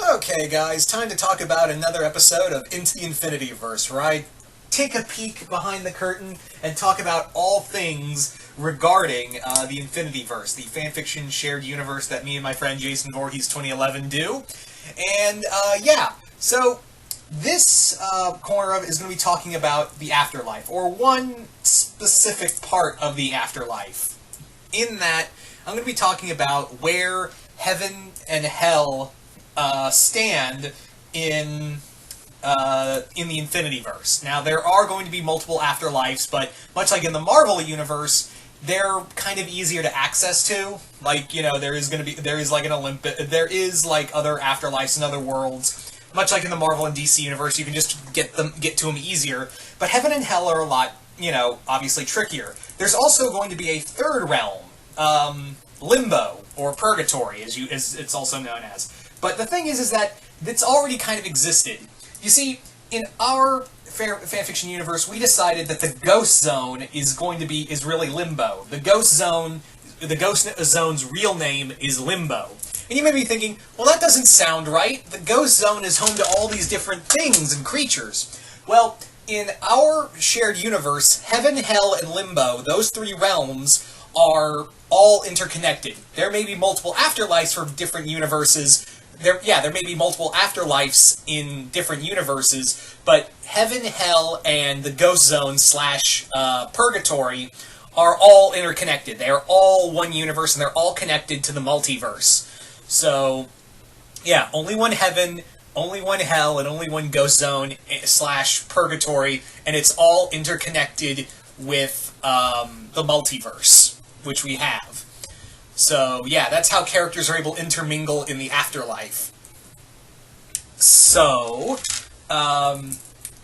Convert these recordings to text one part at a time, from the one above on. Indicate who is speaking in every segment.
Speaker 1: Okay, guys, time to talk about another episode of Into the Infinityverse, where I take a peek behind the curtain and talk about all things regarding the Infinityverse, the fanfiction shared universe that me and my friend Jason Voorhees 2011 do. And yeah, so this corner of it is going to be talking about the afterlife, or one specific part of the afterlife. In that, I'm going to be talking about where heaven and hell stand in the Infinityverse. Now, there are going to be multiple afterlives, but much like in the Marvel universe, they're kind of easier to access to. Like, you know, there is like an there is like other afterlives and other worlds. Much like in the Marvel and DC universe, you can just get to them easier. But heaven and hell are a lot, you know, obviously trickier. There's also going to be a third realm, limbo or purgatory, as it's also known as. But the thing is that it's already kind of existed. You see, in our fanfiction universe, we decided that the ghost zone is really limbo. The ghost zone's real name is limbo. And you may be thinking, well, that doesn't sound right. The ghost zone is home to all these different things and creatures. Well, in our shared universe, heaven, hell, and limbo, those three realms are all interconnected. There may be multiple afterlives for different universes. There may be multiple afterlives in different universes, but heaven, hell, and the ghost zone slash purgatory are all interconnected. They are all one universe, and they're all connected to the multiverse. So, yeah, only one heaven, only one hell, and only one ghost zone slash purgatory, and it's all interconnected with the multiverse, which we have. So, yeah, that's how characters are able to intermingle in the afterlife. So,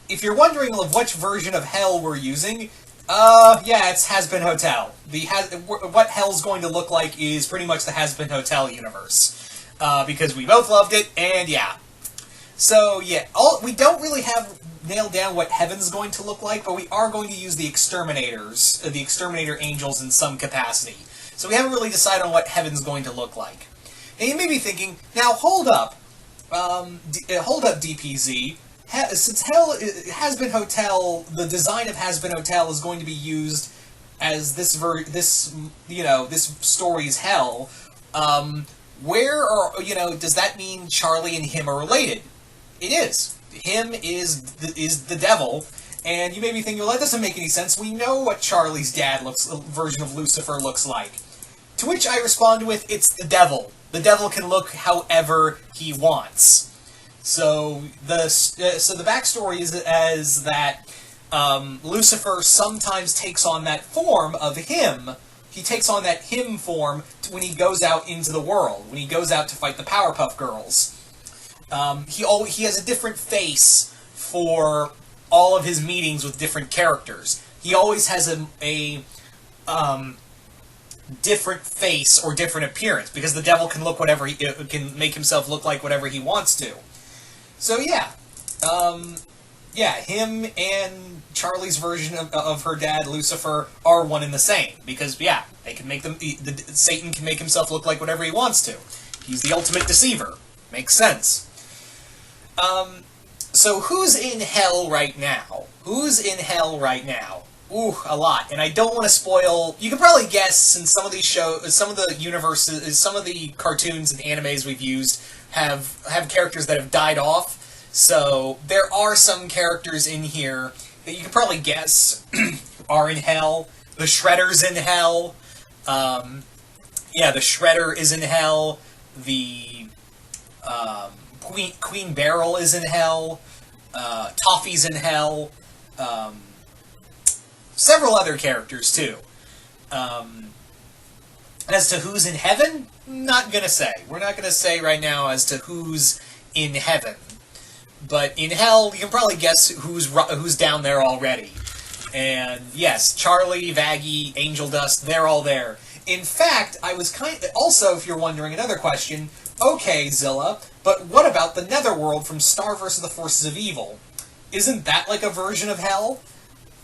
Speaker 1: if you're wondering of which version of hell we're using, yeah, it's Has-Been Hotel. What hell's going to look like is pretty much the Has-Been Hotel universe. Because we both loved it, and yeah. So, yeah, we don't really have nailed down what heaven's going to look like, but we are going to use the exterminators, the exterminator angels in some capacity. So we haven't really decided on what heaven's going to look like. And you may be thinking, now hold up, DPZ. Since hell Has-Been Hotel, the design of Has-Been Hotel is going to be used as this story's hell. Does that mean Charlie and him are related? It is. Him is the devil. And you may be thinking, well, that doesn't make any sense. We know what Charlie's version of Lucifer looks like. To which I respond with, it's the devil. The devil can look however he wants. So the backstory is as that Lucifer sometimes takes on that form of him. He takes on that him form when he goes out into the world, when he goes out to fight the Powerpuff Girls. He has a different face for all of his meetings with different characters. He always has a different face or different appearance, because the devil can can make himself look like whatever he wants to. So yeah, him and Charlie's version of her dad, Lucifer, are one and the same, because yeah, they can make Satan can make himself look like whatever he wants to. He's the ultimate deceiver. Makes sense. So who's in hell right now? Who's in hell right now? Ooh, a lot. And I don't want to spoil... You can probably guess, since some of these some of the universes, some of the cartoons and animes we've used have characters that have died off. So there are some characters in here that you can probably guess are in hell. The Shredder's in hell. The Shredder is in hell. The Queen Beryl is in hell. Toffee's in hell. Several other characters, too. As to who's in heaven, not gonna say. We're not gonna say right now as to who's in heaven. But in hell, you can probably guess who's down there already. And yes, Charlie, Vaggie, Angel Dust, they're all there. In fact, I was also, if you're wondering, another question, okay, Zilla, but what about the Netherworld from Star vs. the Forces of Evil? Isn't that like a version of hell?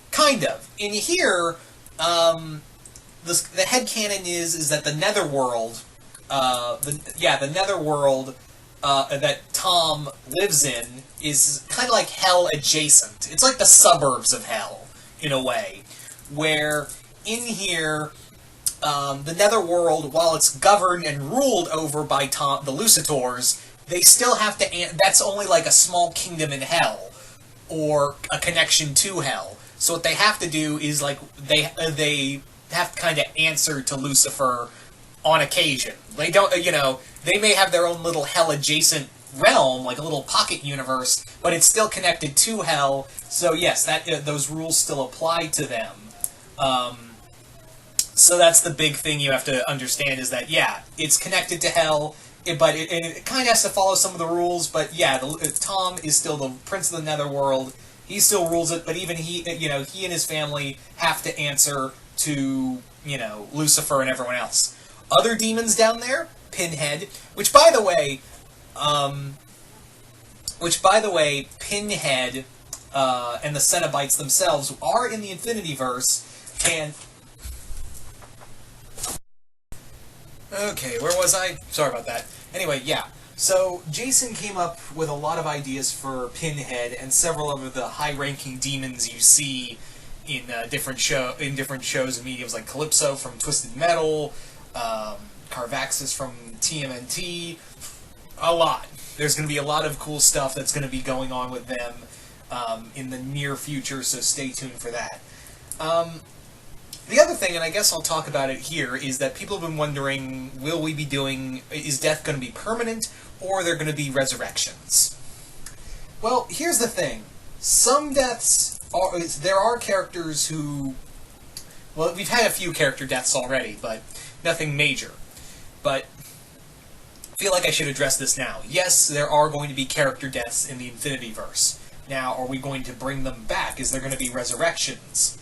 Speaker 1: Kind of. In here, the headcanon is that the Netherworld, the Netherworld that Tom lives in is kind of like hell adjacent. It's like the suburbs of hell, in a way, where in here, the Netherworld, while it's governed and ruled over by the Lucitors, they still have to. That's only like a small kingdom in hell, or a connection to hell. So what they have to do is like they have to kind of answer to Lucifer on occasion. They don't, they may have their own little hell adjacent realm, like a little pocket universe, but it's still connected to hell. So yes, those rules still apply to them. So that's the big thing you have to understand, is that, yeah, it's connected to hell, but it kind of has to follow some of the rules, but yeah, Tom is still the prince of the Netherworld. He still rules it, but even he and his family have to answer to, Lucifer and everyone else. Other demons down there, Pinhead, which by the way, Pinhead and the Cenobites themselves are in the Infinityverse, and okay, where was I? Sorry about that. Anyway, yeah. So Jason came up with a lot of ideas for Pinhead and several of the high-ranking demons you see in different shows and mediums, like Calypso from Twisted Metal, Carvaxis from TMNT. A lot. There's going to be a lot of cool stuff that's going to be going on with them in the near future, so stay tuned for that. The other thing, and I guess I'll talk about it here, is that people have been wondering, is death going to be permanent, or are there going to be resurrections? Well, here's the thing. Some deaths, there are characters who, well, we've had a few character deaths already, but nothing major. But I feel like I should address this now. Yes, there are going to be character deaths in the Infinityverse. Now, are we going to bring them back? Is there going to be resurrections?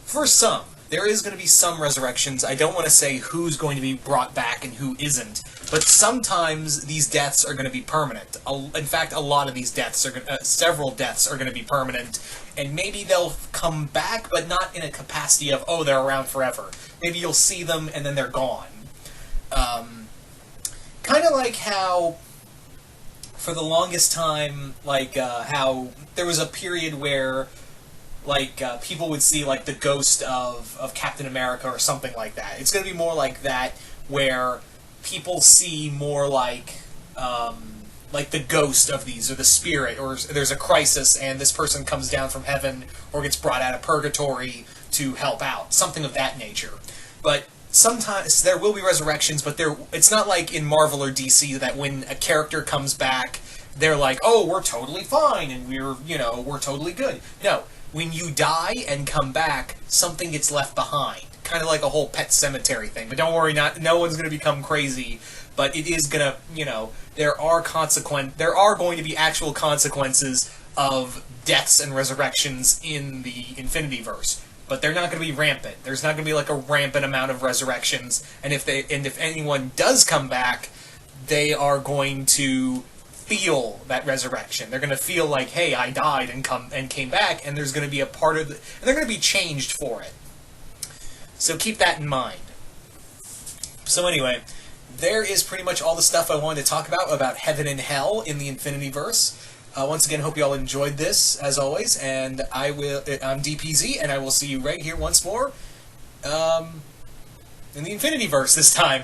Speaker 1: For some, there is going to be some resurrections. I don't want to say who's going to be brought back and who isn't, but sometimes these deaths are going to be permanent. In fact, a lot of these deaths several deaths are going to be permanent, and maybe they'll come back, but not in a capacity of, oh, they're around forever. Maybe you'll see them and then they're gone. Kind of like how, for the longest time, how there was a period where people would see, the ghost of Captain America or something like that. It's going to be more like that, where people see more like the ghost of these, or the spirit, or there's a crisis and this person comes down from heaven or gets brought out of purgatory to help out. Something of that nature. But sometimes there will be resurrections, but it's not like in Marvel or DC that when a character comes back, they're like, oh, we're totally fine and we're totally good. No. When you die and come back, something gets left behind. Kind of like a whole Pet Cemetery thing. But don't worry, no one's going to become crazy. But it is going to, there are going to be actual consequences of deaths and resurrections in the Infinityverse. But they're not going to be rampant. There's not going to be a rampant amount of resurrections. And if anyone does come back, they are going to feel that resurrection. They're going to feel like, hey, I died and came back, and there's going to be a part of and they're going to be changed for it. So keep that in mind. So anyway, there is pretty much all the stuff I wanted to talk about heaven and hell in the Infinityverse. Once again, hope you all enjoyed this, as always, and I'm DPZ, and I will see you right here once more in the Infinityverse this time.